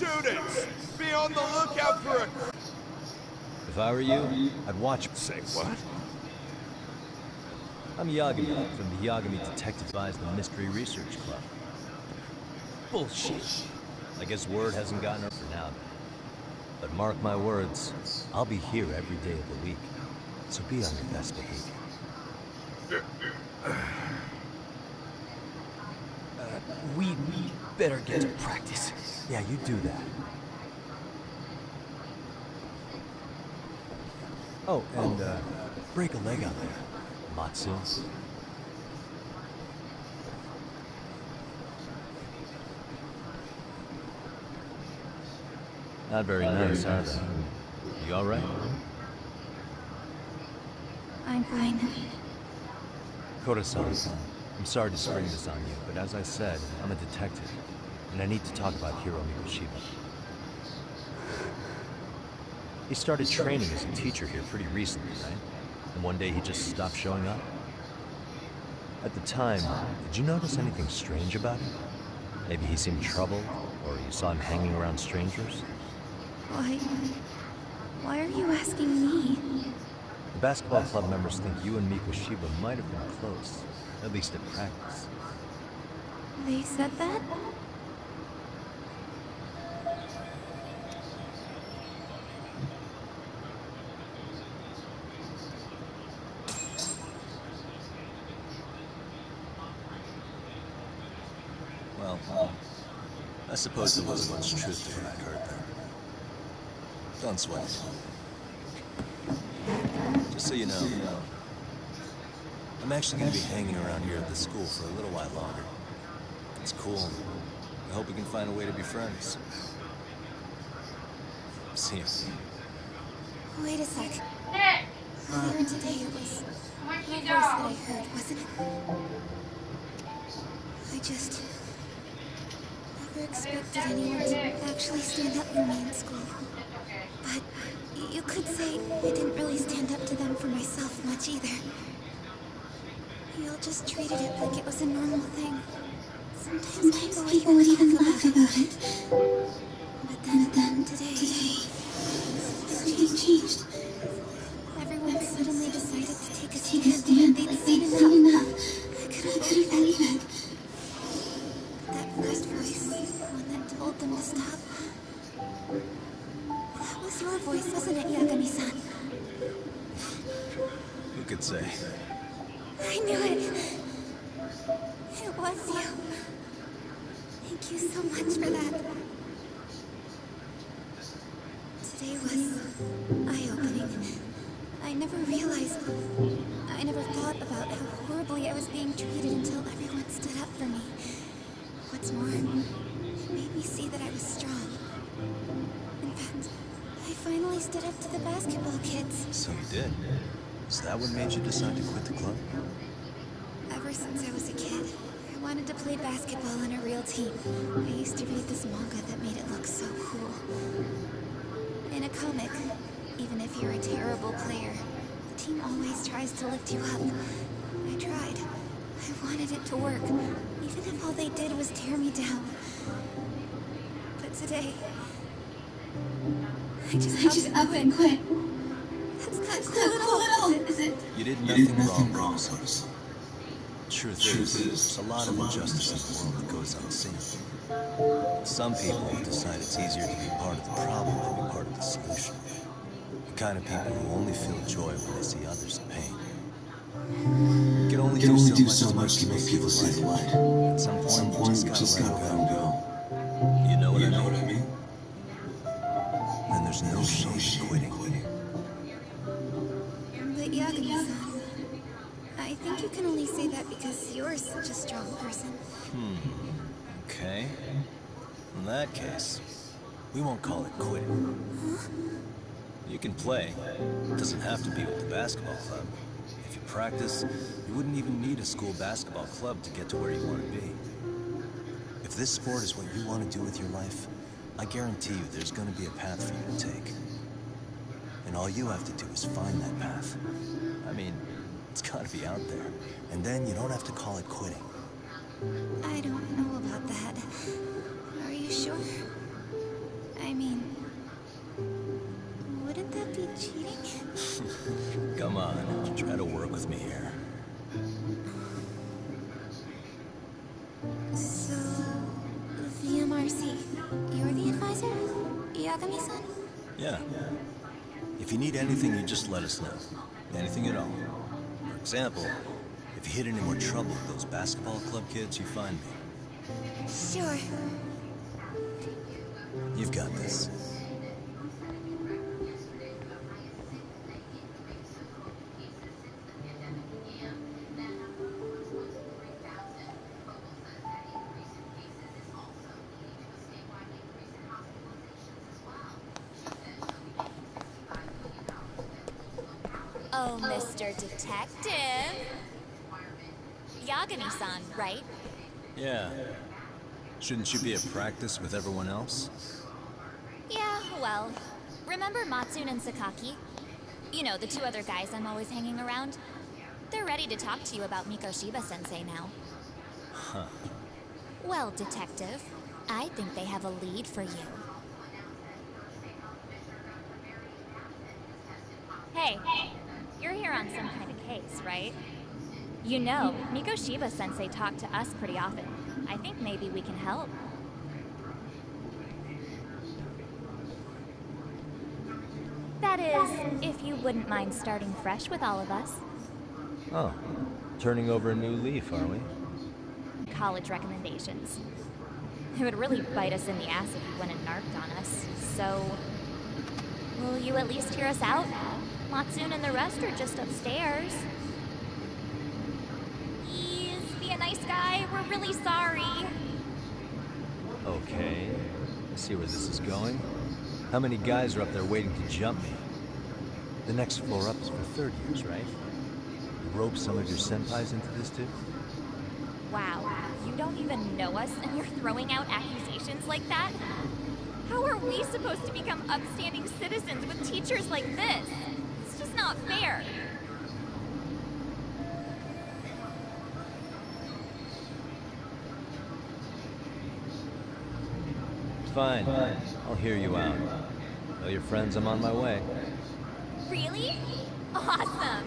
Students, be on the lookout for a... If I were you, I'd watch... Say what? I'm Yagami from the Yagami Detective Advise the Mystery Research Club. Bullshit. I guess word hasn't gotten her for now. But mark my words, I'll be here every day of the week. So be on your best behavior. We better get to practice. Yeah, you do that. Oh, and break a leg out there, Matsu. Not very nice, are they? You all right? I'm fine. Koda-san, I'm sorry to spring this on you, but as I said, I'm a detective, and I need to talk about Hiro Mikoshiba. He started training as a teacher here pretty recently, right? And one day he just stopped showing up? At the time, did you notice anything strange about him? Maybe he seemed troubled, or you saw him hanging around strangers? Why are you asking me? The basketball club members think you and Mikoshiba might have been close, at least at practice. They said that? Well, I suppose there wasn't much truth to what I heard there. Don't sweat it. Just so you know, I'm actually going to be hanging around here at the school for a little while longer. It's cool. I hope we can find a way to be friends. See you. Wait a sec. Earlier today it was my voice that I heard, wasn't it? I just never expected anyone to actually stand up for me in school. But you could say I didn't really stand up to them for myself much either. Y'all just treated it like it was a normal thing. Sometimes people would even laugh about it. But then today, everything changed. Everyone suddenly decided to take a stand. They'd seen enough. I couldn't believe it. But that first voice, the one that told them to stop, that was your voice, wasn't it, Yagami-san? Who could say? I knew it. It was you. Thank you so much for that. Today was eye-opening. I never realized, I never thought about how horribly I was being treated until everyone stood up for me. What's more, it made me see that I was strong. In fact, I finally stood up to the basketball kids. So you did? Is that what made you decide to quit the club? Ever since I was a kid, I wanted to play basketball on a real team. I used to read this manga that made it look so cool. In a comic, even if you're a terrible player, the team always tries to lift you up. I tried. I wanted it to work, even if all they did was tear me down. But today, I just up and quit. That's not cool at all, is it? You did nothing wrong, Rose. Truth is, there's a lot of injustice in the world that goes unseen. Some people decide it's easier to be part of the problem than be part of the solution. The kind of people who only feel joy when they see others in pain. You can only do so much to make people see the light. At some point, you just gotta let them go. You know what I mean? Then there's no shame in quitting. But Yagami-san, I think you can only say that because you're such a strong person. Okay. In that case, we won't call it quitting. Huh? You can play. It doesn't have to be with the basketball club. If you practice, you wouldn't even need a school basketball club to get to where you want to be. If this sport is what you want to do with your life, I guarantee you there's going to be a path for you to take. And all you have to do is find that path. I mean, it's got to be out there. And then you don't have to call it quitting. I don't know about that. Are you sure? Try to work with me here. So, the MRC, you're the advisor? Yagami-san? Yeah. If you need anything, you just let us know. Anything at all. For example, if you hit any more trouble with those basketball club kids, you find me. Sure. You've got this. Oh, Mr. Detective. Yagami-san, right? Yeah. Shouldn't you be at practice with everyone else? Yeah, well, remember Matsune and Sakaki? You know, the two other guys I'm always hanging around? They're ready to talk to you about Mikoshiba-sensei now. Huh. Well, Detective, I think they have a lead for you. Hey, you're here on some kind of case, right? You know, Mikoshiba-sensei talked to us pretty often. I think maybe we can help. That is, if you wouldn't mind starting fresh with all of us. Oh. Turning over a new leaf, are we? College recommendations. It would really bite us in the ass if you went and narked on us, so... Will you at least hear us out? Matsune and the rest are just upstairs. Please, be a nice guy. We're really sorry. Okay. I see where this is going. How many guys are up there waiting to jump me? The next floor up is for third years, right? You rope some of your senpais into this too? Wow, you don't even know us and you're throwing out accusations like that? How are we supposed to become upstanding citizens with teachers like this? It's just not fair. Fine. I'll hear you out. Tell your friends I'm on my way. Really? Awesome!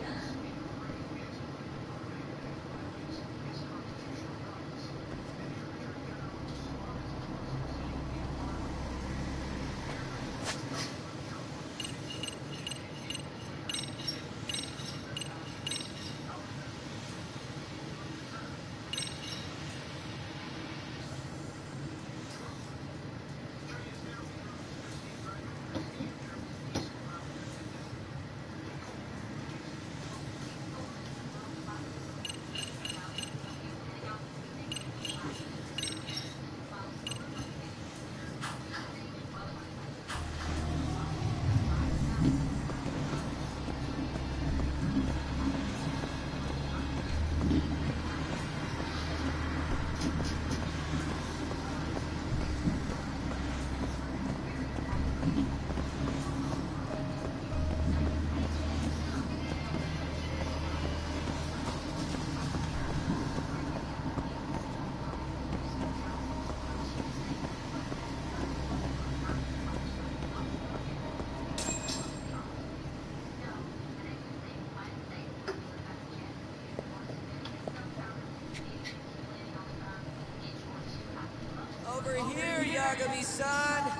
Over here, Yagami-san!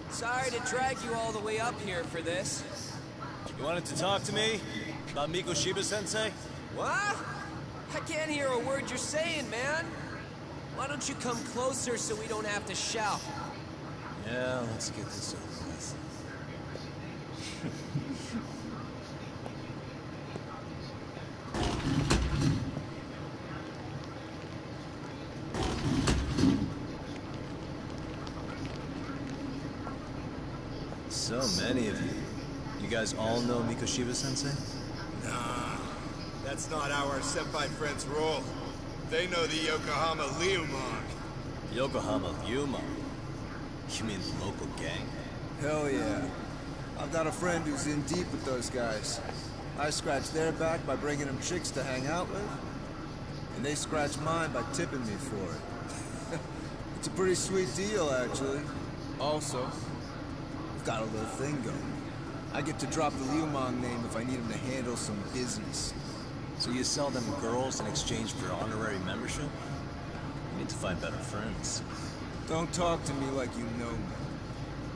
Sorry to drag you all the way up here for this. You wanted to talk to me? About Mikoshiba-sensei? What? I can't hear a word you're saying, man. Why don't you come closer so we don't have to shout? Yeah, let's get this over with. So many of you. You guys all know Mikoshiba-sensei? Nah, that's not how our senpai friends roll. They know the Yokohama Liumon. Yokohama Ryuma? You mean the local gang? Hell yeah. I've got a friend who's in deep with those guys. I scratch their back by bringing them chicks to hang out with, and they scratch mine by tipping me for it. It's a pretty sweet deal, actually. Also, we've got a little thing going. I get to drop the Liumang name if I need him to handle some business. So you sell them girls in exchange for honorary membership? You need to find better friends. Don't talk to me like you know me.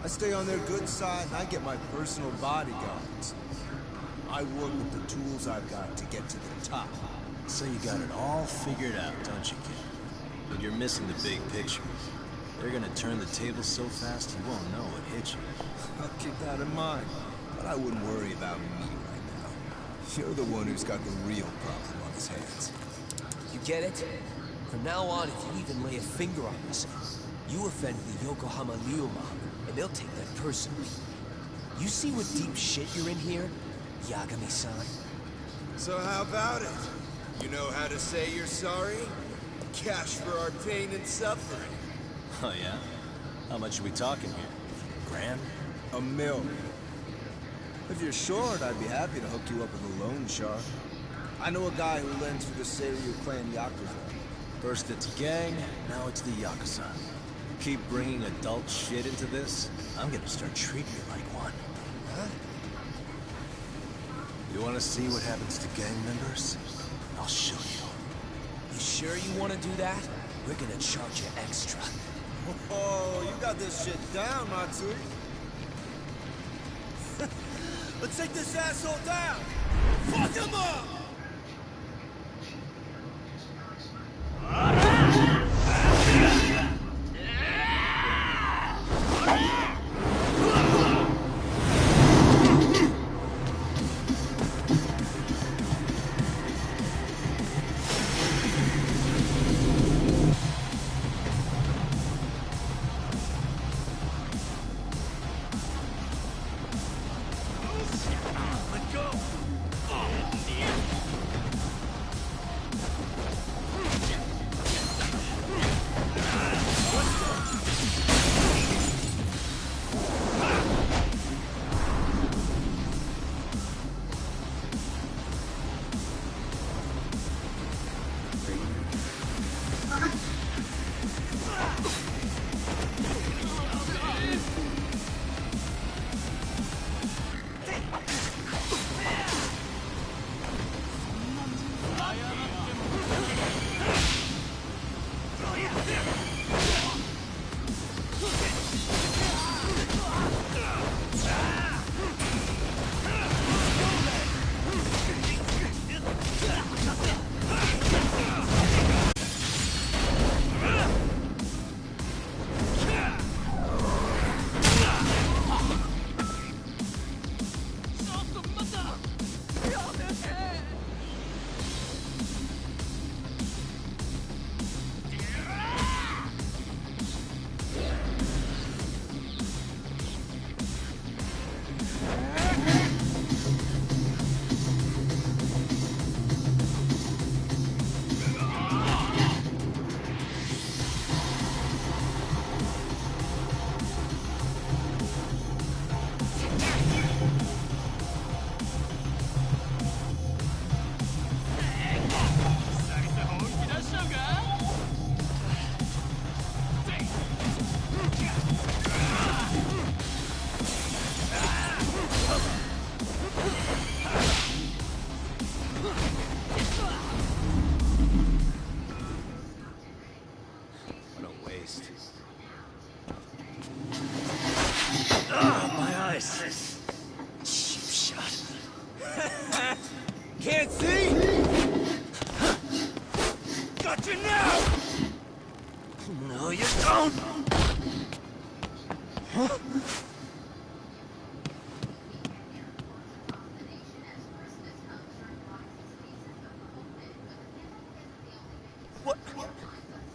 I stay on their good side and I get my personal bodyguards. I work with the tools I've got to get to the top. So you got it all figured out, don't you, kid? But you're missing the big picture. They're gonna turn the table so fast you won't know what hit you. I'll keep that in mind. But I wouldn't worry about me right now. You're the one who's got the real problem on his hands. You get it? From now on, if you even lay a finger on us, you offend the Yokohama Liumang, and they'll take that personally. You see what deep shit you're in here, Yagami-san? So how about it? You know how to say you're sorry? Cash for our pain and suffering. Oh yeah? How much are we talking here? Grand? $1 million. If you're short, I'd be happy to hook you up with a loan shark. I know a guy who lends for the Seiryu clan Yakuza. First it's a gang, now it's the Yakuza. Keep bringing adult shit into this, I'm gonna start treating you like one. Huh? You wanna see what happens to gang members? I'll show you. You sure you want to do that? We're gonna charge you extra. Oh, you got this shit down, Matsui. Let's take this asshole down! Fuck him up! Can't see? Got you now! No, you don't! Huh? What?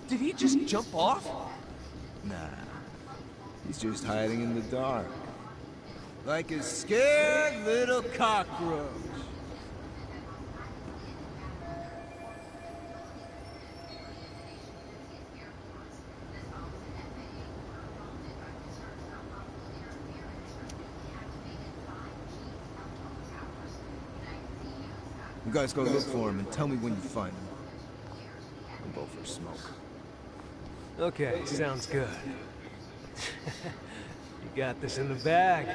Did he just jump off? Nah. He's just hiding in the dark. Like a scared little cockroach. You guys go look for him and tell me when you find him. I'll go for a smoke. Okay, sounds good. You got this in the bag.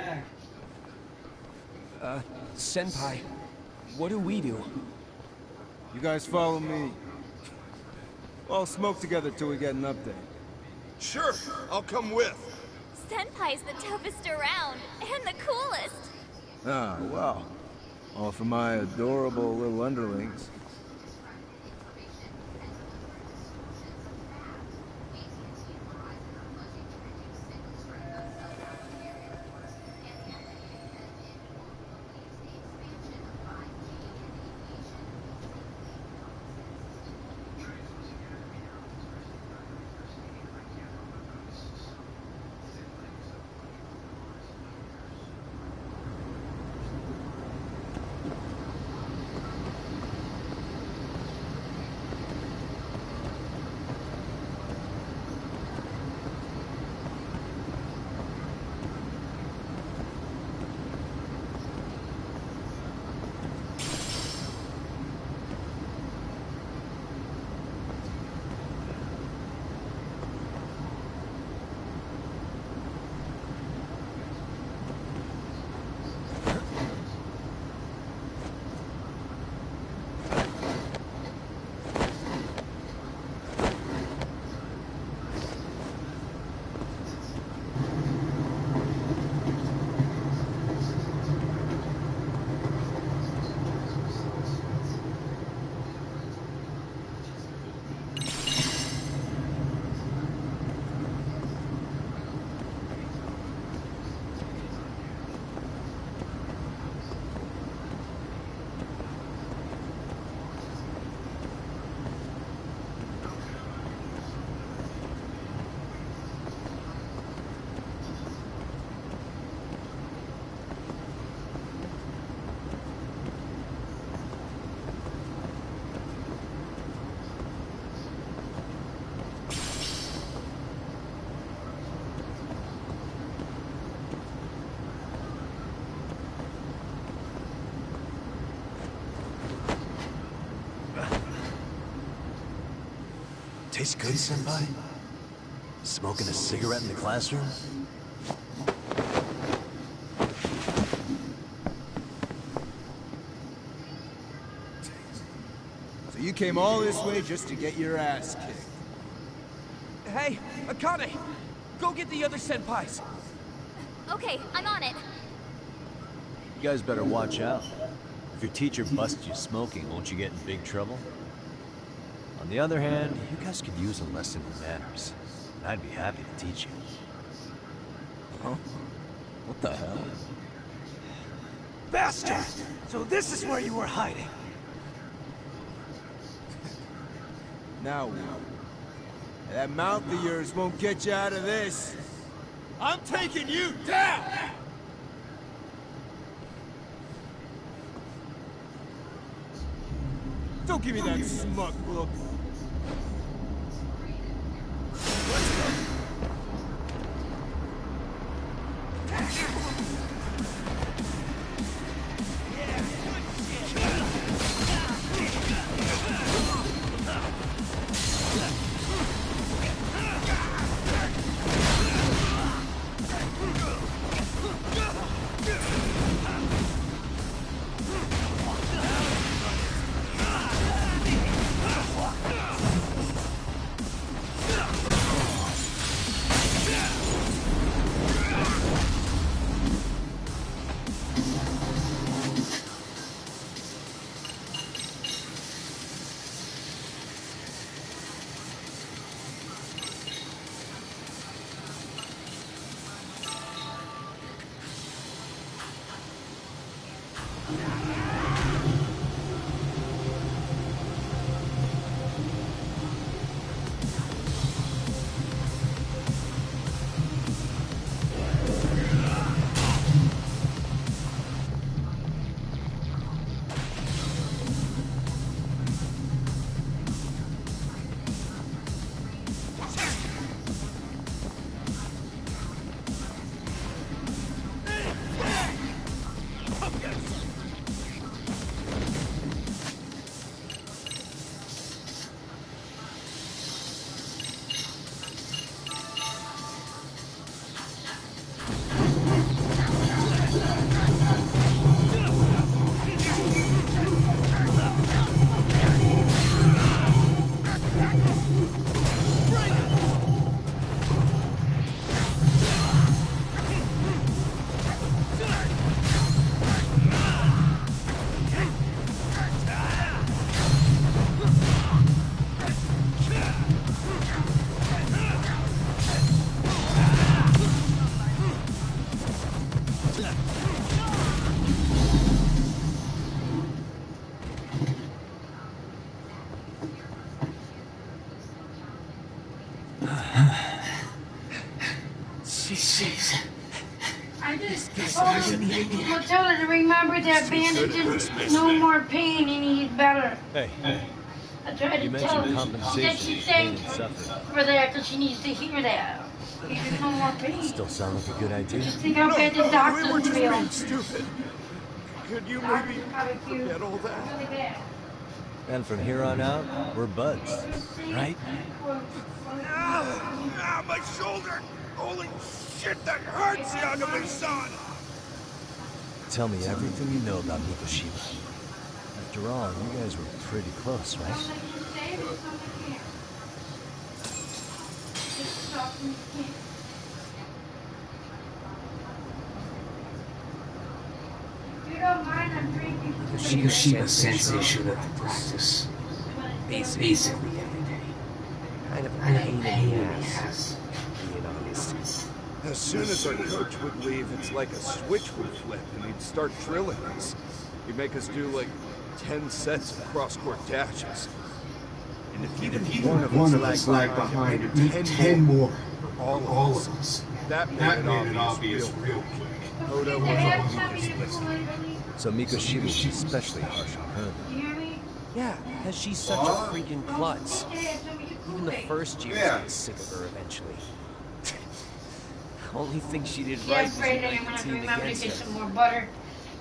Senpai, what do we do? You guys follow me. All smoke together till we get an update. Sure, I'll come with. Senpai's the toughest around, and the coolest. Ah, well. All for my adorable little underlings. Tastes good, Senpai? Smoking a cigarette in the classroom? So you came all this way just to get your ass kicked. Hey, Akane! Go get the other senpais! Okay, I'm on it. You guys better watch out. If your teacher busts you smoking, won't you get in big trouble? On the other hand, you guys could use a lesson in manners. And I'd be happy to teach you. Huh? What the hell? Bastard! So this is where you were hiding. Now what? That mouth of yours won't get you out of this. I'm taking you down! Don't give me that smug look. Let's go. Jeez. I just told Matilda to remember that bandages, no more pain, and he's better. Hey, I tried you to tell mentioned her. compensation, She said pain, she's and suffering. for that because she needs to hear that. There's no more pain. Still sound like a good idea? Just think how bad the We were doctors just feel. being stupid. Could you maybe Probably feel forget all that? really bad. And from here on out, we're buds, right? My shoulder! Holy shit, that hurts, Yagami-san! Tell me everything you know about Mikoshiba. After all, you guys were pretty close, right? Mikoshiba Sensei showed up to practice. Basically every day. Kind of a Kind of pain a pain in in the the ass, ass. being honest. As soon as our coach would leave, it's like a switch would flip and he'd start drilling us. He'd make us do like 10 sets of cross-court dashes. And if even one of us lagged behind, it'd be 10 more for all of us. That made it obvious real quick. Oda was our weakest link. So Mikoshiba was especially harsh on her. Yeah, because she's such a freaking klutz. Even the first years got sick of her eventually. Only thing she did right was unite the team against her.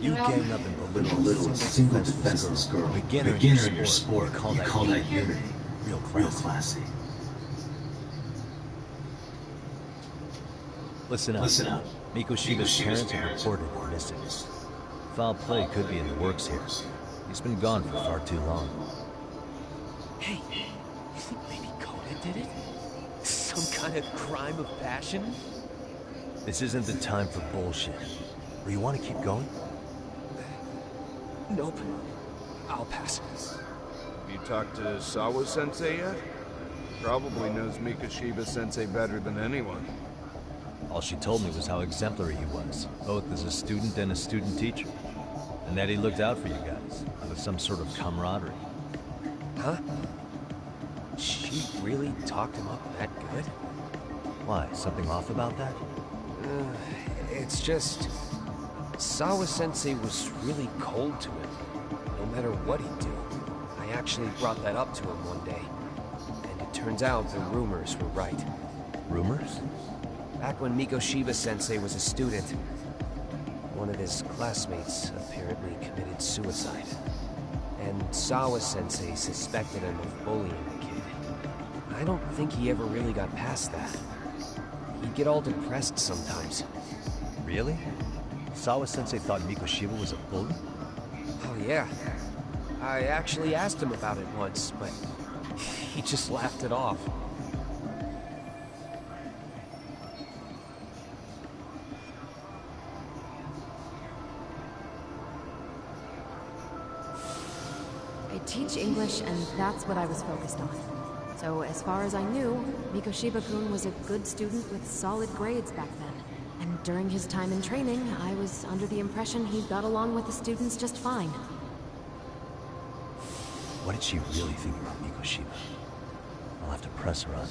You gang up and belittle a single defenseless girl, beginner in your sport, we call that unity. Real classy. Listen up. Mikoshiba's parents have reported him missing. Foul play could be in the works here. He's been gone for far too long. Hey, you think maybe Koda did it? Some kind of crime of passion? This isn't the time for bullshit. Or you want to keep going? Nope. I'll pass. Have you talked to Sawa-sensei yet? Probably knows Mikoshiba-sensei better than anyone. All she told me was how exemplary he was, both as a student and a student teacher. And that he looked out for you guys, out of some sort of camaraderie. Huh? She really talked him up that good? Why, something off about that? It's just... Sawa-sensei was really cold to him, no matter what he'd do. I actually brought that up to him one day. And it turns out the rumors were right. Rumors? Back when Mikoshiba-sensei was a student, one of his classmates apparently committed suicide. And Sawa-sensei suspected him of bullying the kid. I don't think he ever really got past that. He'd get all depressed sometimes. Really? Sawa-sensei thought Mikoshiba was a bully? Oh yeah. I actually asked him about it once, but he just laughed it off. I teach English, and that's what I was focused on. So as far as I knew, Mikoshiba-kun was a good student with solid grades back then. And during his time in training, I was under the impression he got along with the students just fine. What did she really think about Mikoshiba? I'll have to press her on it.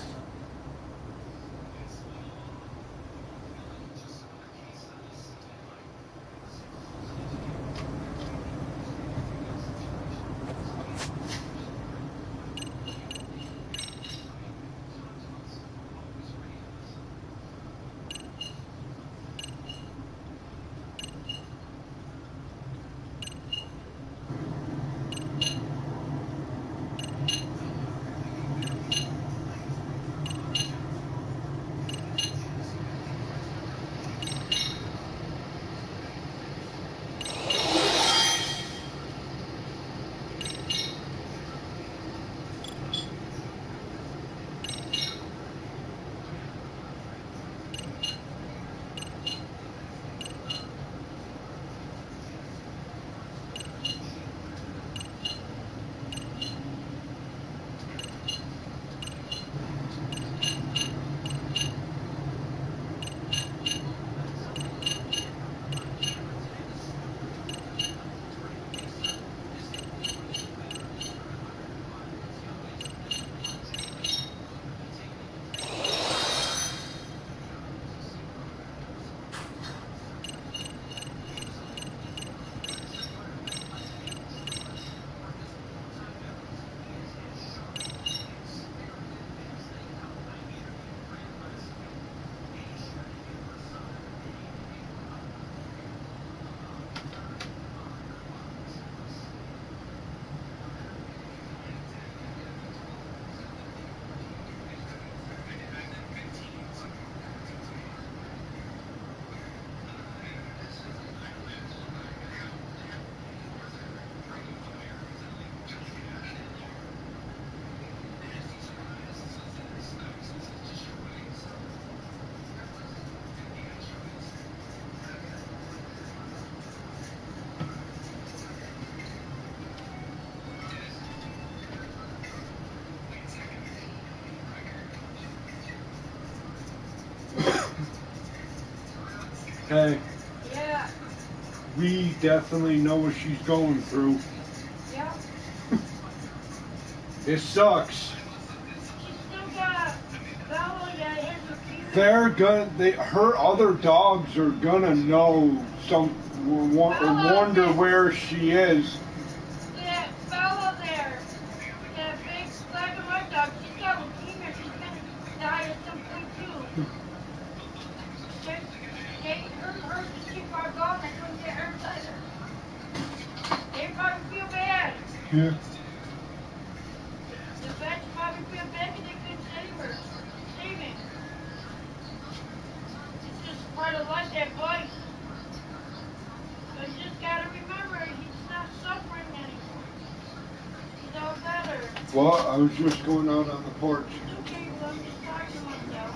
okay? Yeah. We definitely know what she's going through. Yep. It sucks. She's still got Bella that has her fever. They're gonna, her other dogs are gonna know wonder where she is. That Bella there, that big black and white dog, she's got leukemia. She's gonna die at some point too. Hers is too far gone. They couldn't get hers either. They probably feel bad. Yeah. The vets probably feel bad because they couldn't save her. Save him. It's just part of life, that bite. But you just gotta remember, he's not suffering anymore. He's all better. Well, I was just going out on the porch. Okay, well, I'm just talking to myself.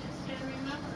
Just gotta remember.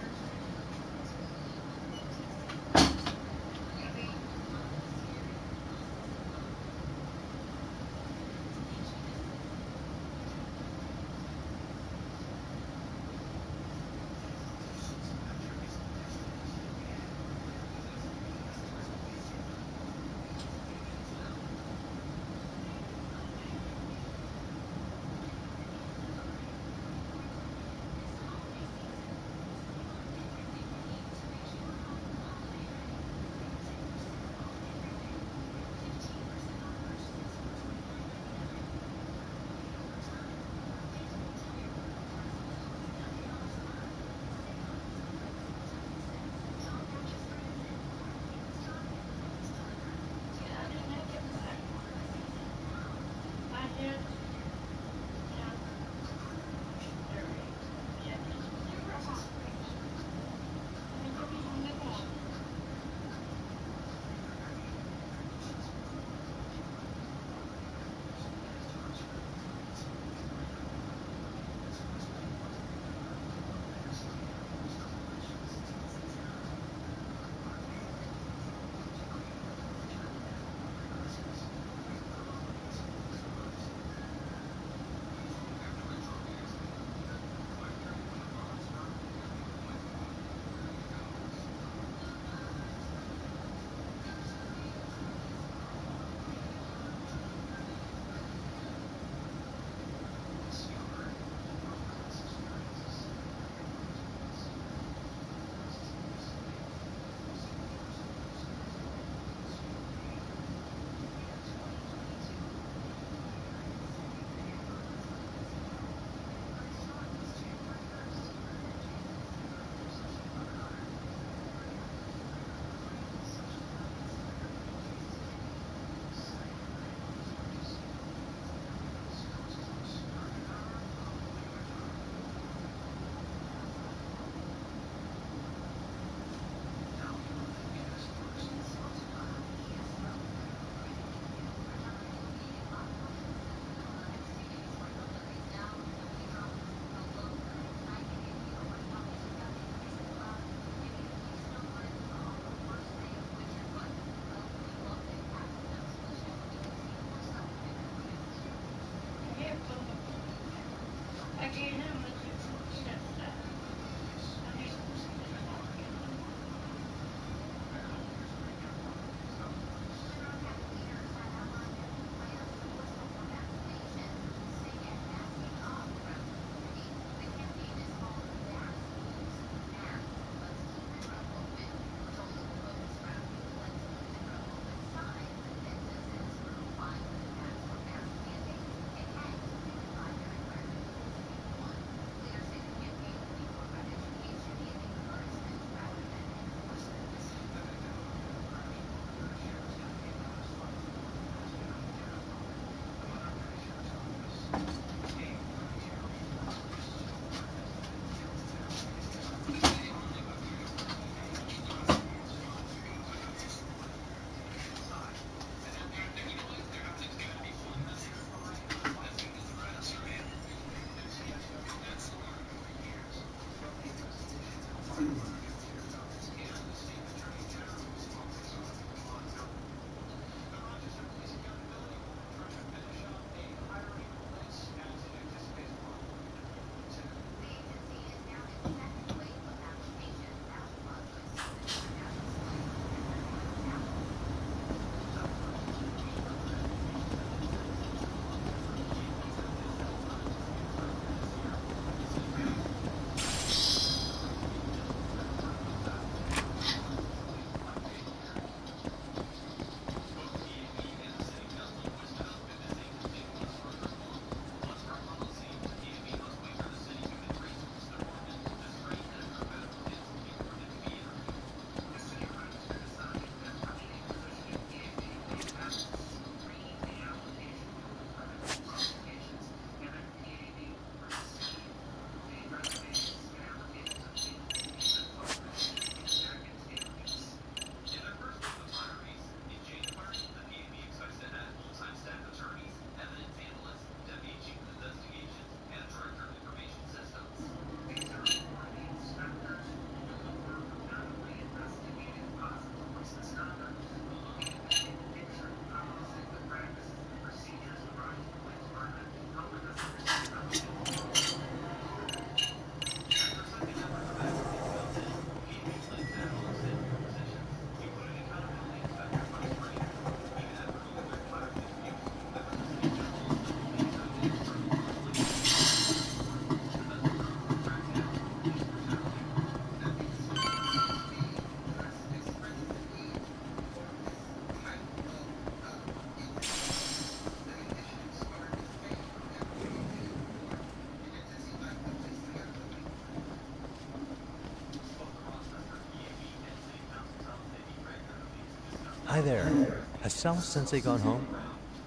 Hi there. Has Sawa-sensei gone home?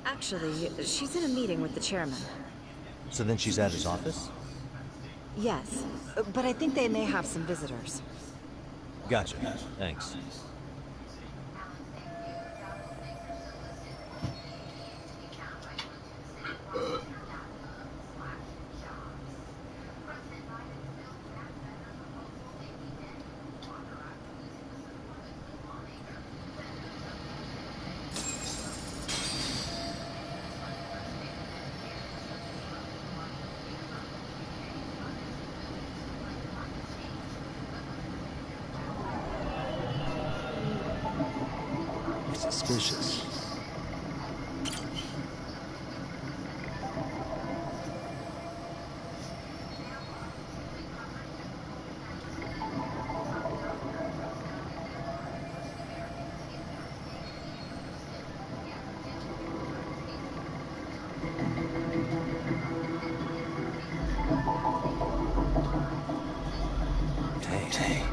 Actually, she's in a meeting with the chairman. So then she's at his office? Yes, but I think they may have some visitors. Gotcha. Thanks. Suspicious. Hey.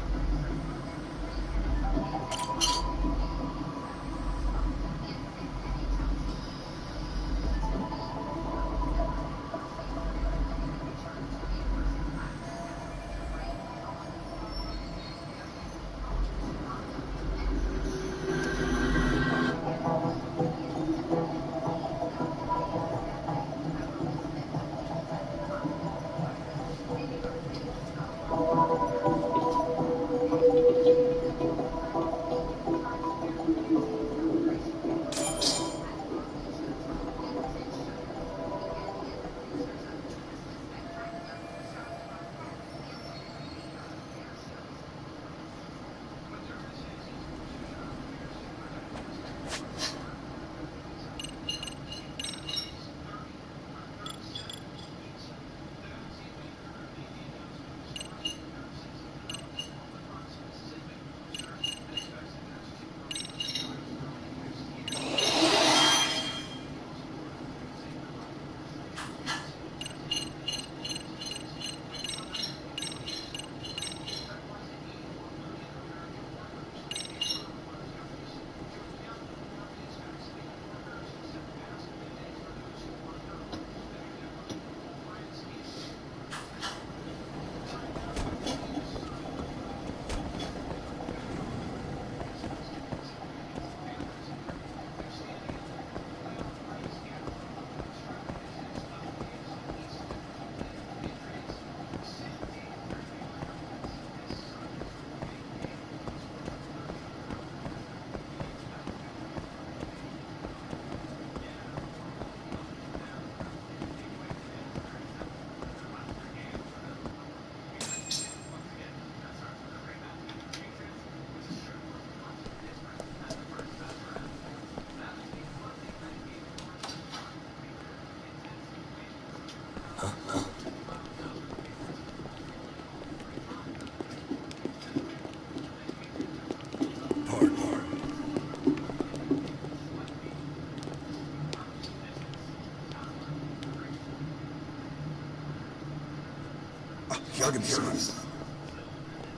Yagami-san,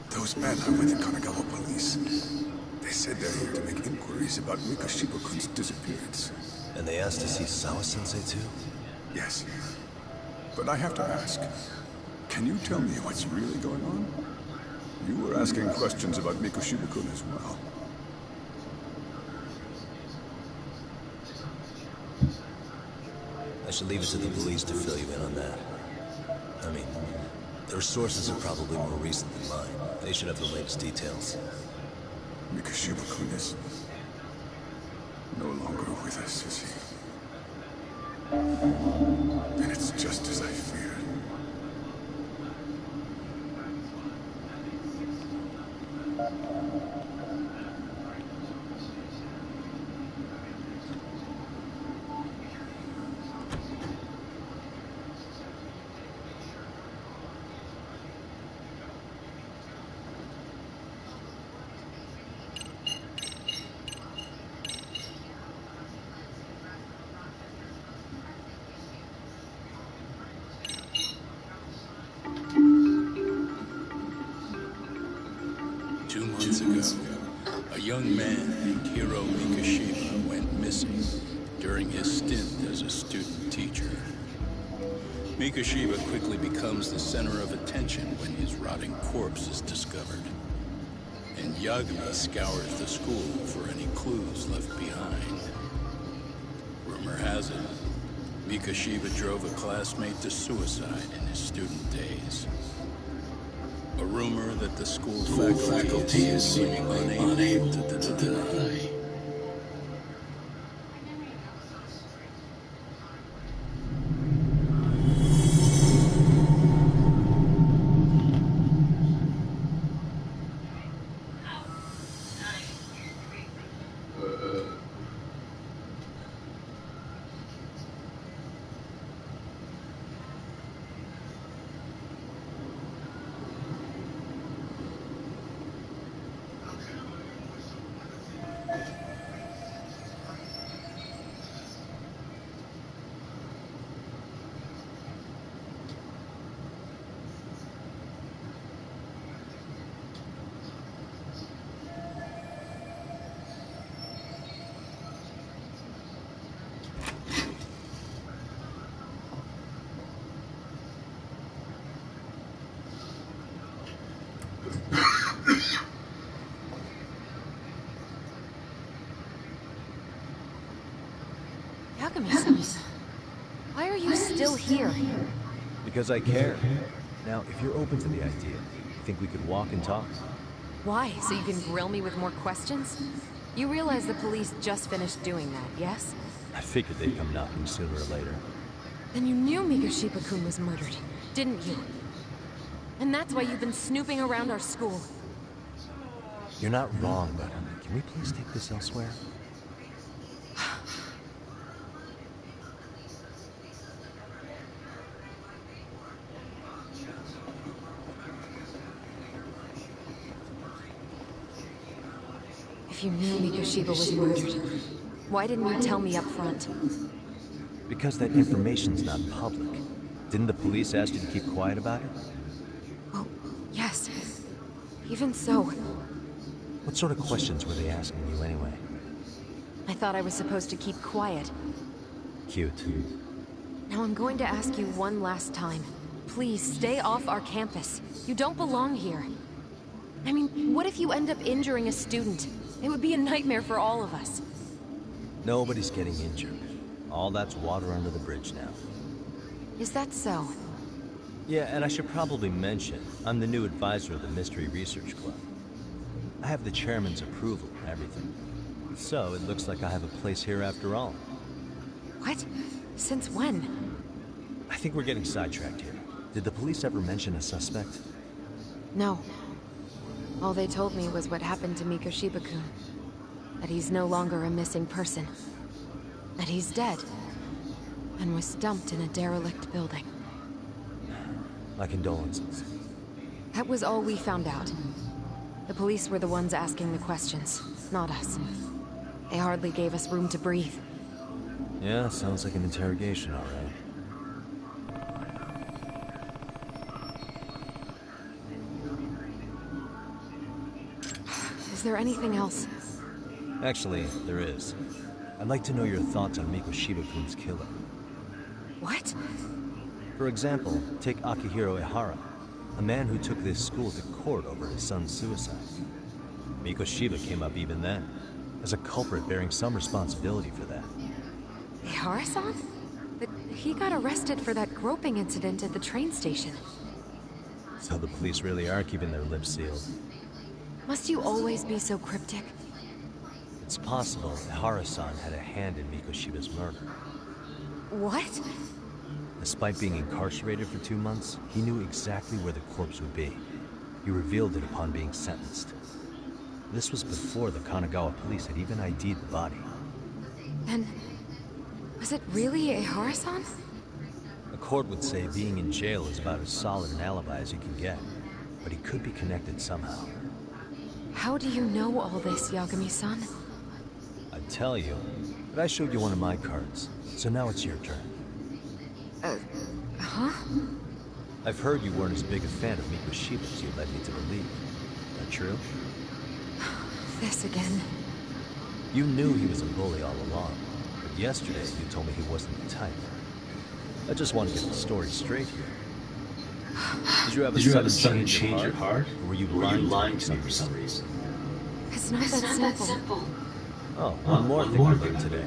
those men are with the Kanagawa police. They said they're here to make inquiries about Mikashiba-kun's disappearance. And they asked to see Sawa-sensei too? Yes. But I have to ask, can you tell me what's really going on? You were asking questions about Mikashiba-kun as well. I should leave it to the police to fill you in on that. I mean, their sources are probably more recent than mine. They should have the latest details. Mikashiba-kun is no longer with us, is he? And it's just as I feared. A young man named Hiro Mikashiba went missing during his stint as a student teacher. Mikashiba quickly becomes the center of attention when his rotting corpse is discovered. And Yagami scours the school for any clues left behind. Rumor has it, Mikashiba drove a classmate to suicide in his student days. A rumor that the school faculty is seemingly unable to deny. Yagami-san, why are you still here? Because I care. Now, if you're open to the idea, you think we could walk and talk? Why? So you can grill me with more questions? You realize the police just finished doing that, yes? I figured they'd come knocking sooner or later. Then you knew Mikashiba-kun was murdered, didn't you? And that's why you've been snooping around our school. You're not wrong, but can we please take this elsewhere? If you knew Mikashiba was murdered, why didn't you tell me up front? Because that information's not public. Didn't the police ask you to keep quiet about it? Oh, yes. Even so. What sort of questions were they asking you anyway? I thought I was supposed to keep quiet. Cute. Now I'm going to ask you one last time. Please, stay off our campus. You don't belong here. I mean, what if you end up injuring a student? It would be a nightmare for all of us. Nobody's getting injured. All that's water under the bridge now. Is that so? Yeah, and I should probably mention, I'm the new advisor of the Mystery Research Club. I have the chairman's approval and everything. So, it looks like I have a place here after all. What? Since when? I think we're getting sidetracked here. Did the police ever mention a suspect? No. All they told me was what happened to Mikashiba-kun. That he's no longer a missing person. That he's dead. And was dumped in a derelict building. My condolences. That was all we found out. The police were the ones asking the questions, not us. They hardly gave us room to breathe. Yeah, sounds like an interrogation, all right. Is there anything else? Actually, there is. I'd like to know your thoughts on Mikashiba-kun's killer. What? For example, take Akihiro Ehara, a man who took this school to court over his son's suicide. Mikoshiba came up even then, as a culprit bearing some responsibility for that. Ehara-san? But he got arrested for that groping incident at the train station. So the police really are keeping their lips sealed. Must you always be so cryptic? It's possible Ehara-san had a hand in Mikoshiba's murder. What? Despite being incarcerated for 2 months, he knew exactly where the corpse would be. He revealed it upon being sentenced. This was before the Kanagawa police had even ID'd the body. Then, was it really Ehara-san? A court would say being in jail is about as solid an alibi as you can get, but he could be connected somehow. How do you know all this, Yagami-san? I'd tell you, but I showed you one of my cards, so now it's your turn. Huh? I've heard you weren't as big a fan of Mikoshiba as you led me to believe. Is that true? This again. You knew he was a bully all along, but yesterday you told me he wasn't the type. I just want to get the story straight here. Did you have a sudden change your heart? Or were you lying to me for some reason? It's not that simple. Oh, one more thing I learned today.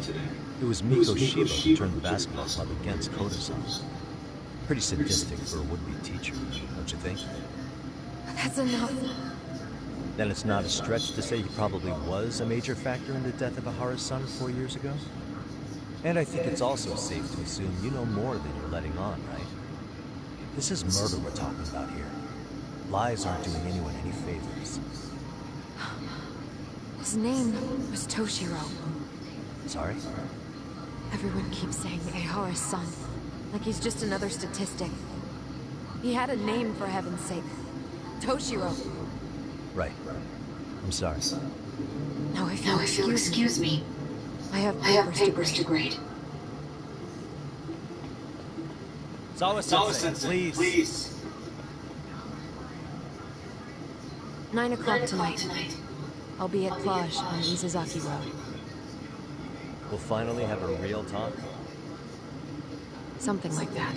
It was Miko Shiba who turned the basketball club against Koda-san. Pretty sadistic for a would-be teacher, don't you think? That's enough. Then it's not a stretch to say he probably was a major factor in the death of Ahara's son 4 years ago? And I think it's also safe to assume you know more than you're letting on, right? This is murder we're talking about here. Lies aren't doing anyone any favors. His name was Toshiro. Sorry? Everyone keeps saying Ahara's son, like he's just another statistic. He had a name, for heaven's sake. Toshiro. Right. I'm sorry. Now, if you'll excuse me, I have papers to grade. Sawa-sensei, please. 9 o'clock tonight. I'll be at Plage on Isazaki Road. We'll finally have a real talk? Something like that.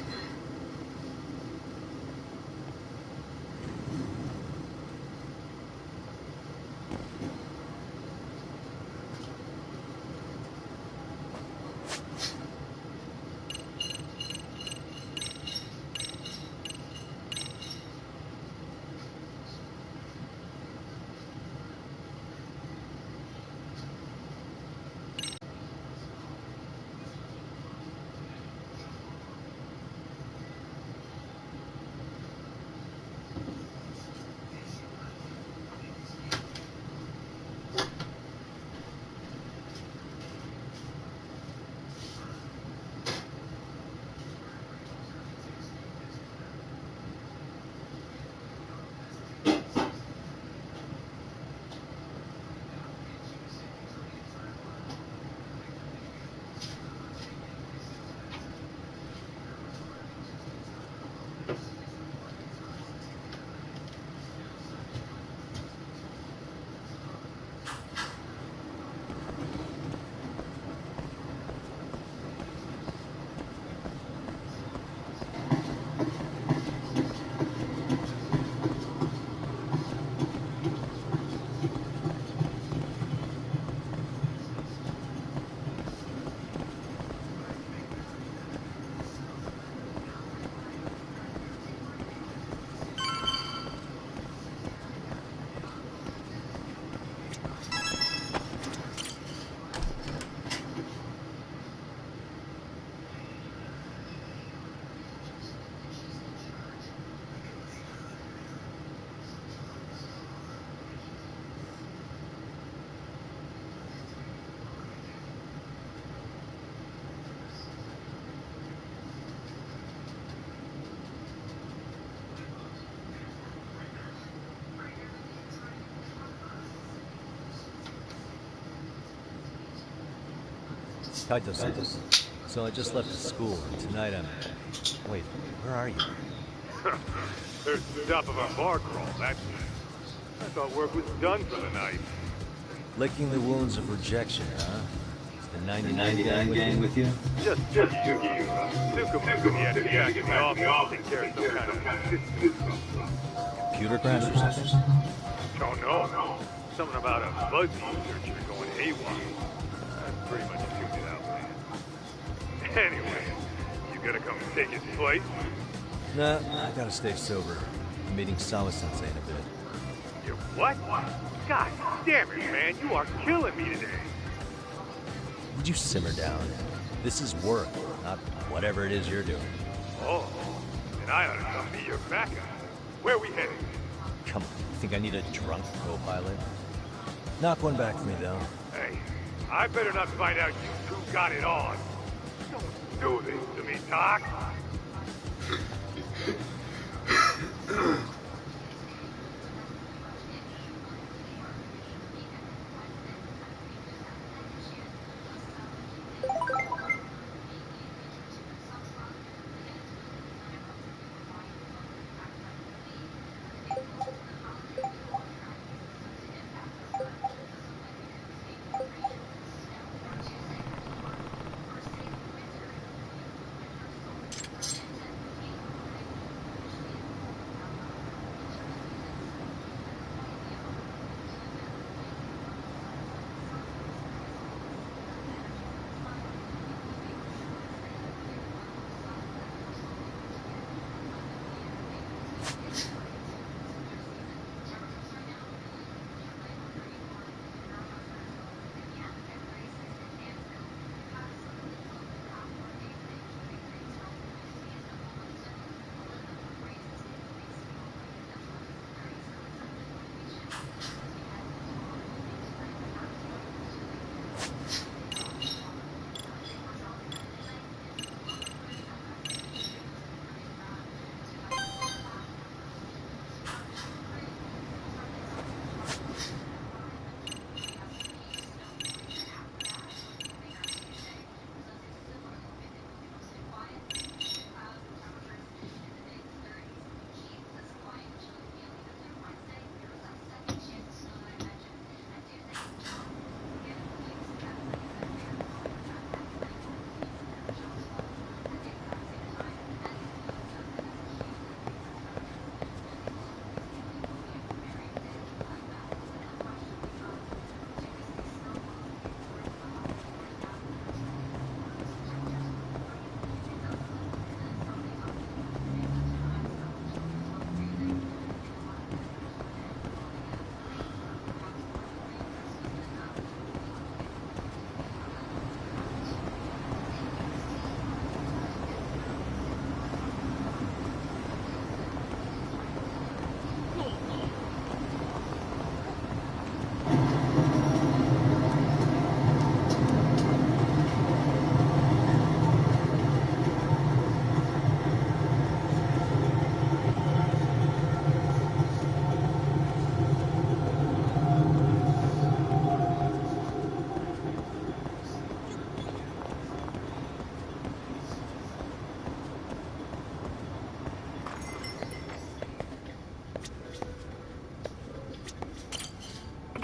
Kaito-san. So I just left the school, and tonight I'm... Wait, where are you? There's the top of our bar crawl, that's it. I thought work was done for the night. Licking the wounds of rejection, huh? Is the 99 gang with you? Just you. Tsukuma's he had to be back in the office to take care of some kind of system. Computer crash or something? Don't know. Something about a fuzzy researcher going haywire. That's pretty much tuned it out, man. Anyway, you gonna come take his place? Nah, I gotta stay sober. I'm meeting Sawa-sensei in a bit. You what? God damn it, man, you are killing me today. Would you simmer down? This is work, not whatever it is you're doing. Oh, then I ought to come be your backup. Where we headed? Come on, you think I need a drunk co-pilot? Knock one back for me, though. Hey, I better not find out you two got it on. Don't do this to me, Doc.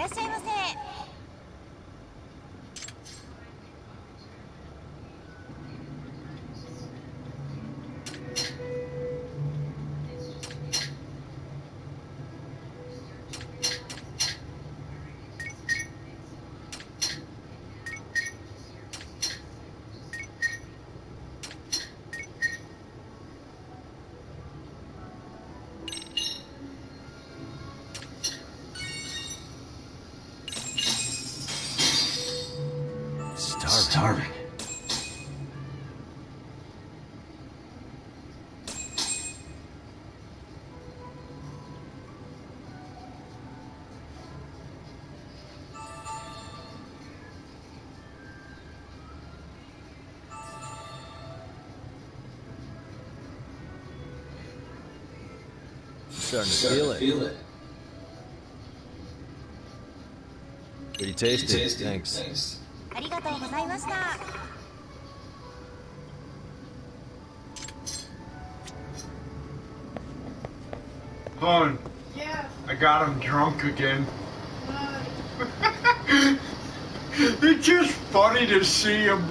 らっしゃいませ。Starving. Starting to feel it. Pretty tasty. Thanks. ありがとうございました。Hon, Yeah. I got him drunk again. It's just funny to see him.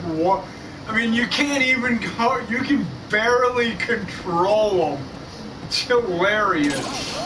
I mean, you can't even go. You can barely control him. It's hilarious.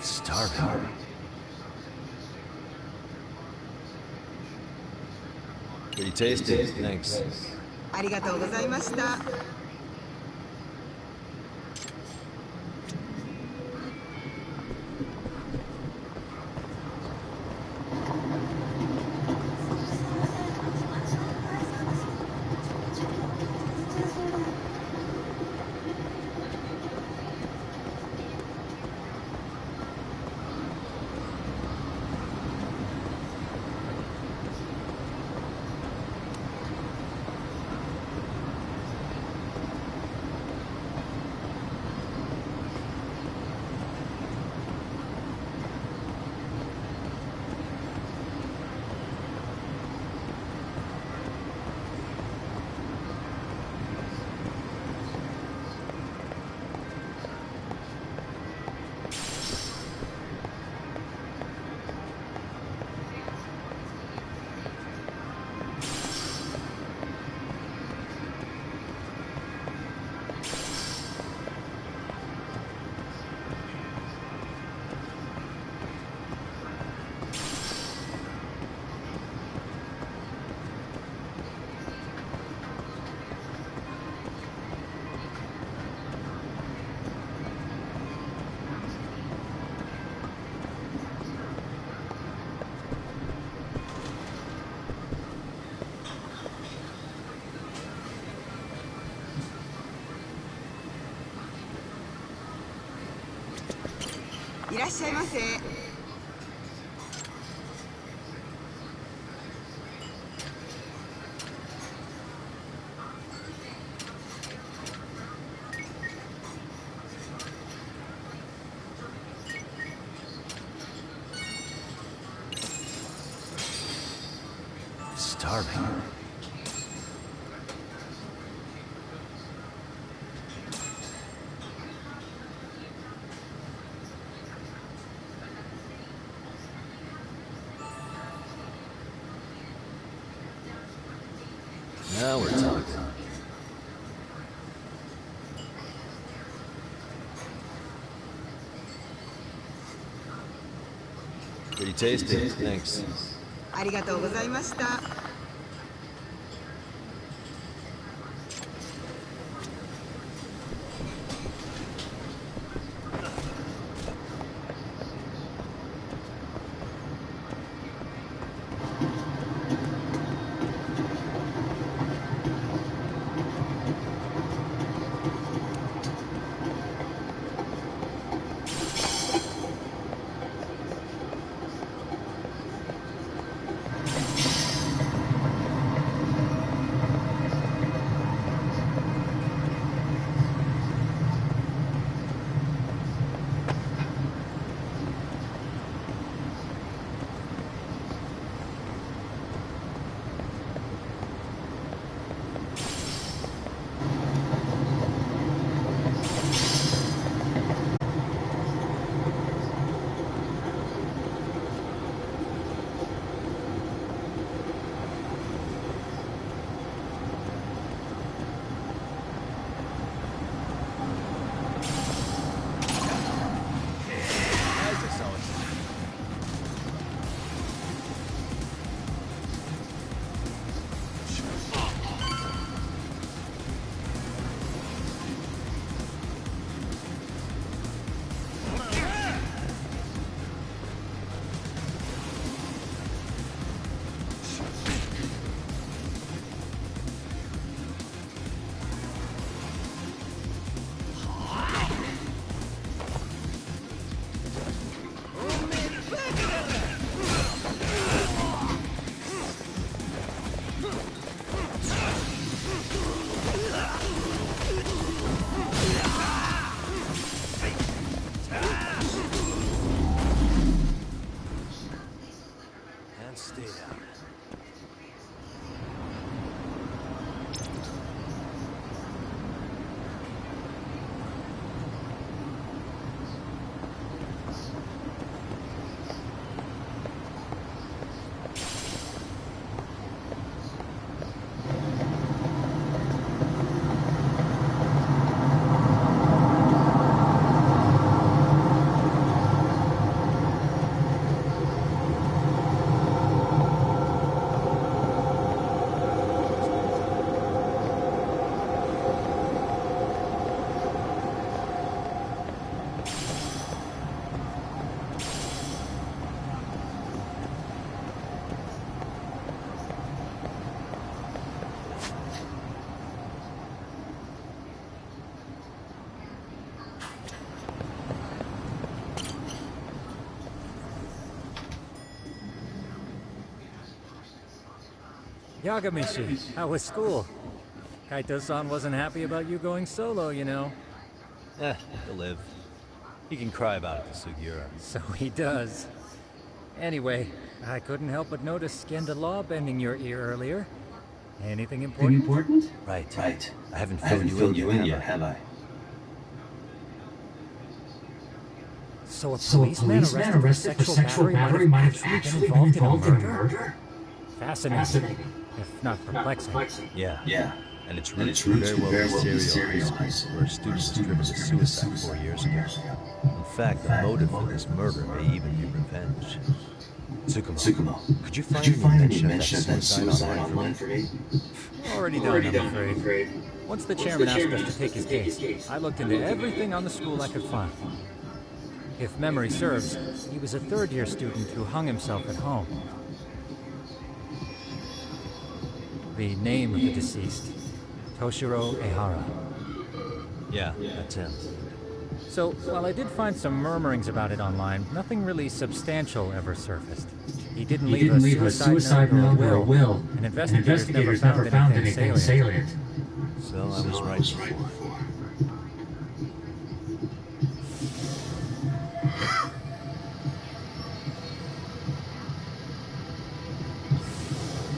Starving. Pretty tasty. Thanks. ありがとうございました。らっしゃいませ。Starving. Now we're talking. Pretty tasty. Thanks. ありがとうございました。Yagamishi, how was school? Kaito-san wasn't happy about you going solo, you know. He'll live. He can cry about it to Sugiura. So he does. Anyway, I couldn't help but notice Skenda Law bending your ear earlier. Anything important? Right. I haven't filled you in yet, have I? So a policeman arrested for sexual battery might have actually been involved in a murder? Fascinating. If not perplexing. Yeah. And its roots very well be serial high school, where a student was driven to suicide 4 years ago. In fact, the motive for this murder may even be revenge. Tsukumo, could you find any mention of that suicide online for me? Already done, I'm afraid. Once the chairman asked us to take his case, I looked into everything on the school I could find. If memory serves, he was a third-year student who hung himself at home. The name of the deceased, Toshiro Ehara. Yeah, that's him. So, while I did find some murmurings about it online, nothing really substantial ever surfaced. He didn't leave a suicide note or a will, and investigators never found anything salient. So I was right before.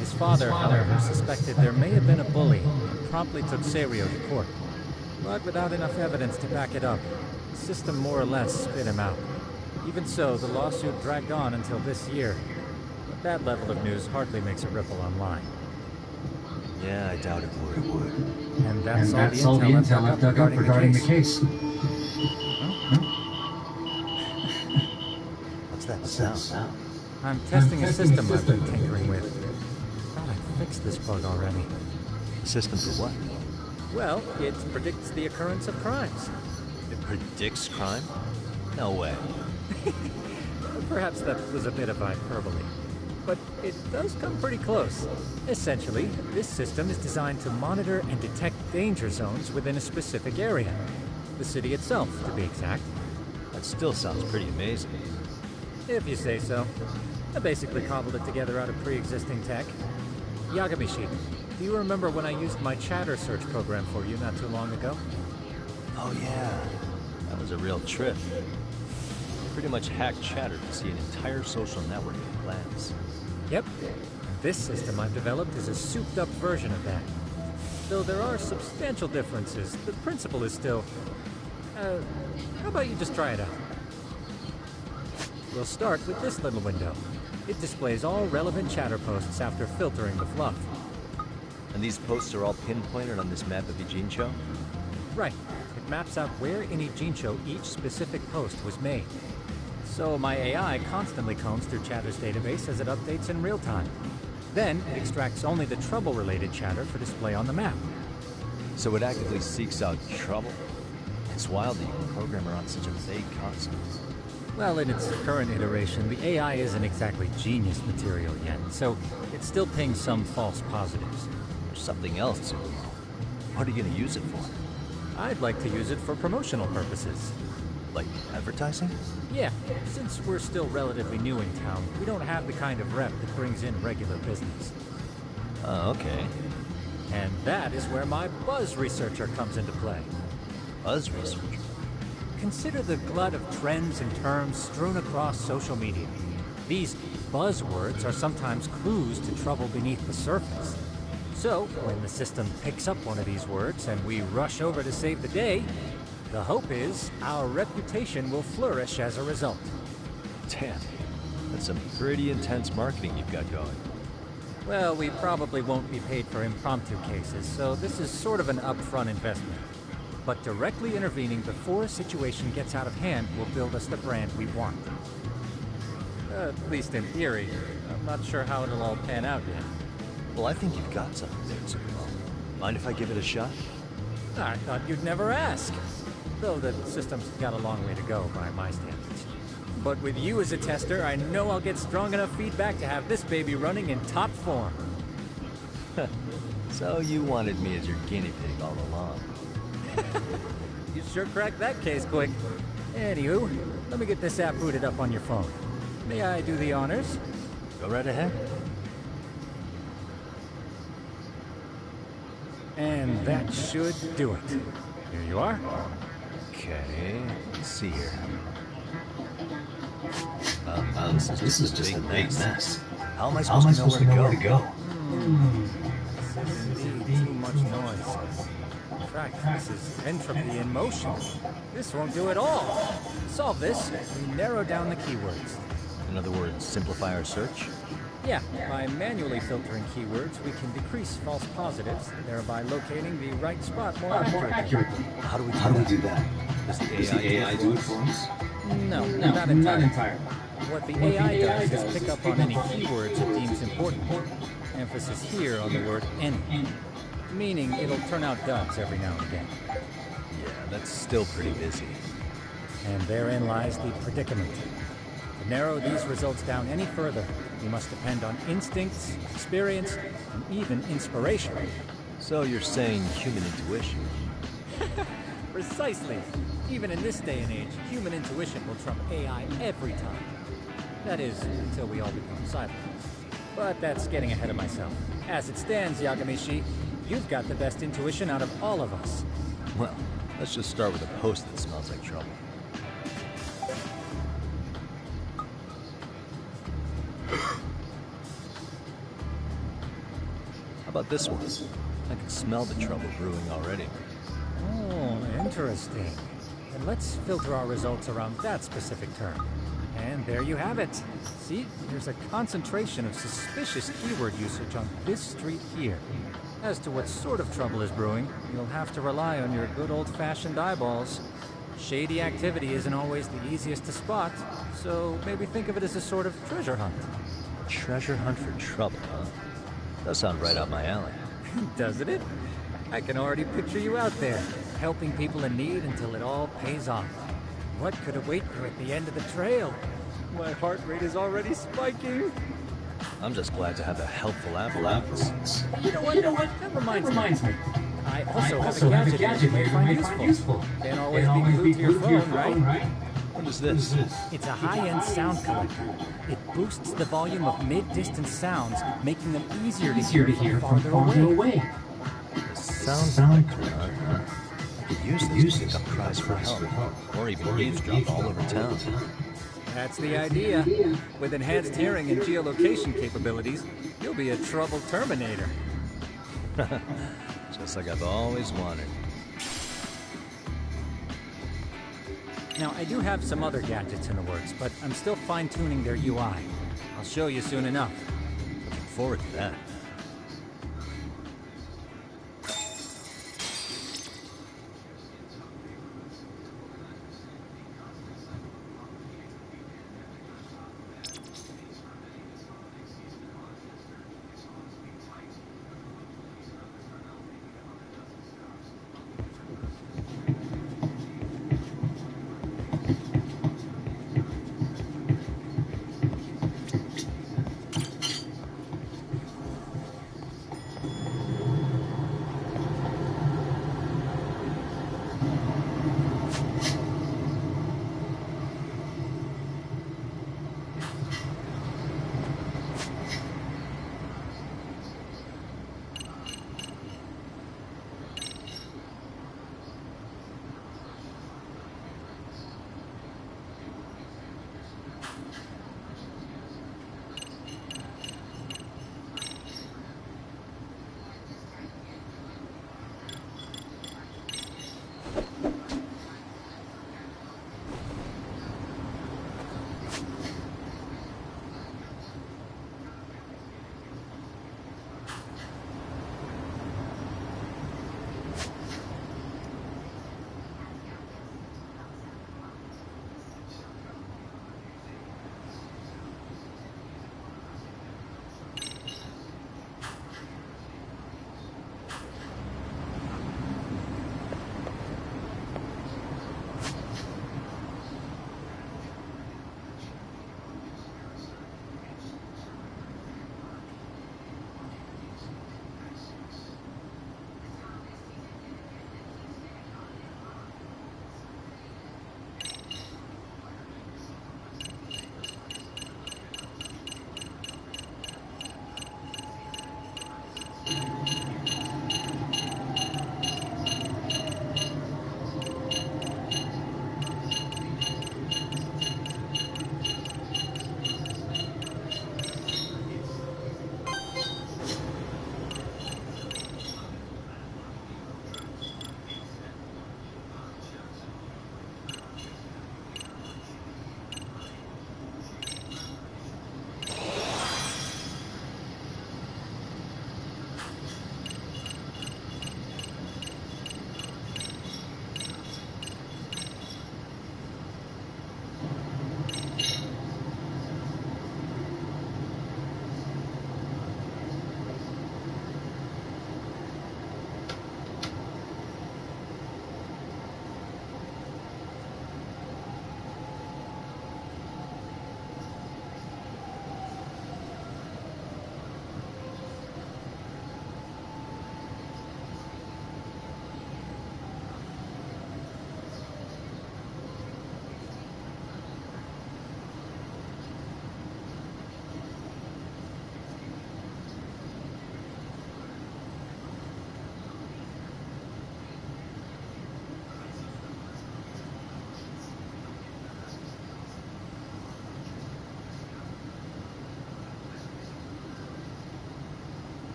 His father, however, suspected there may have been a bully and promptly took Serio to court. But without enough evidence to back it up, the system more or less spit him out. Even so, the lawsuit dragged on until this year. But that level of news hardly makes a ripple online. Yeah, I doubt it would. And that's all the intel I've dug up regarding the case. What's that sound? I'm testing a system I've been tinkering with. Thought I fixed this bug already. A system for what? Well, it predicts the occurrence of crimes. It predicts crime? No way. Perhaps that was a bit of hyperbole. But it does come pretty close. Essentially, this system is designed to monitor and detect danger zones within a specific area. The city itself, to be exact. That still sounds pretty amazing. If you say so. I basically cobbled it together out of pre-existing tech. Yagamishi, do you remember when I used my chatter search program for you not too long ago? Oh yeah, that was a real trip. Pretty much hacked Chatter to see an entire social network at a glance. Yep. This system I've developed is a souped-up version of that. Though there are substantial differences, the principle is still... how about you just try it out? We'll start with this little window. It displays all relevant chatter posts after filtering the fluff. And these posts are all pinpointed on this map of Ijincho? Right. It maps out where in Ijincho each specific post was made. So my AI constantly combs through Chatter's database as it updates in real time. Then it extracts only the trouble-related chatter for display on the map. So it actively seeks out trouble? It's wild that you can program her on such a vague concept. Well, in its current iteration, the AI isn't exactly genius material yet, so it still pings some false positives. There's something else to it. What are you going to use it for? I'd like to use it for promotional purposes. Like advertising? Yeah, since we're still relatively new in town, we don't have the kind of rep that brings in regular business. Oh, okay. And that is where my buzz researcher comes into play. Buzz researcher? Consider the glut of trends and terms strewn across social media. These buzzwords are sometimes clues to trouble beneath the surface. So, when the system picks up one of these words and we rush over to save the day, the hope is our reputation will flourish as a result. Damn, that's some pretty intense marketing you've got going. Well, we probably won't be paid for impromptu cases, so this is sort of an upfront investment. But directly intervening before a situation gets out of hand will build us the brand we want. At least in theory. I'm not sure how it'll all pan out yet. Well, I think you've got something there, Superman. Mind if I give it a shot? I thought you'd never ask. Though the system's got a long way to go by my standards. But with you as a tester, I know I'll get strong enough feedback to have this baby running in top form. So you wanted me as your guinea pig all along. You sure cracked that case quick. Anywho, let me get this app booted up on your phone. May I do the honors? Go right ahead. And that should do it. Here you are. Okay, let's see here. This is just a big mess. How am I supposed to know where to go? This is indeed too much noise. In fact, this is entropy in motion. This won't do it all. To solve this, we narrow down the keywords. In other words, simplify our search? Yeah, by manually filtering keywords, we can decrease false positives, thereby locating the right spot more accurately. How do we do that? Does the AI do it for us? No, not entirely. What the AI does is pick up on any keywords it deems important. Emphasis here on the word any. Meaning it'll turn out dubs every now and again. Yeah, that's still pretty busy. And therein lies the predicament. To narrow these results down any further, we must depend on instincts, experience, and even inspiration. So you're saying human intuition? Precisely. Even in this day and age, human intuition will trump AI every time. That is, until we all become silent. But that's getting ahead of myself. As it stands, Yagami-shi, you've got the best intuition out of all of us. Well, let's just start with a post that smells like trouble. How about this one? I can smell the trouble brewing already. Oh, interesting. Then let's filter our results around that specific term. And there you have it. See, there's a concentration of suspicious keyword usage on this street here. As to what sort of trouble is brewing, you'll have to rely on your good old-fashioned eyeballs. Shady activity isn't always the easiest to spot, so maybe think of it as a sort of treasure hunt. Treasure hunt for trouble, huh? Does sound right up my alley. Doesn't it? I can already picture you out there, helping people in need until it all pays off. What could await you at the end of the trail? My heart rate is already spiking. I'm just glad to have a helpful apparatus. You know what? That reminds me. I also have a gadget that you may find useful. Can't always be glued to your phone, right? What is this? It's a high-end sound collector. It boosts the volume of mid-distance sounds, making them easier to hear from farther away. A sound collector, huh? I could use this to pick up cries for help, or even eavesdrop all over town. That's the idea. With enhanced hearing and geolocation capabilities, you'll be a trouble terminator. Just like I've always wanted. Now, I do have some other gadgets in the works, but I'm still fine-tuning their UI. I'll show you soon enough. Looking forward to that.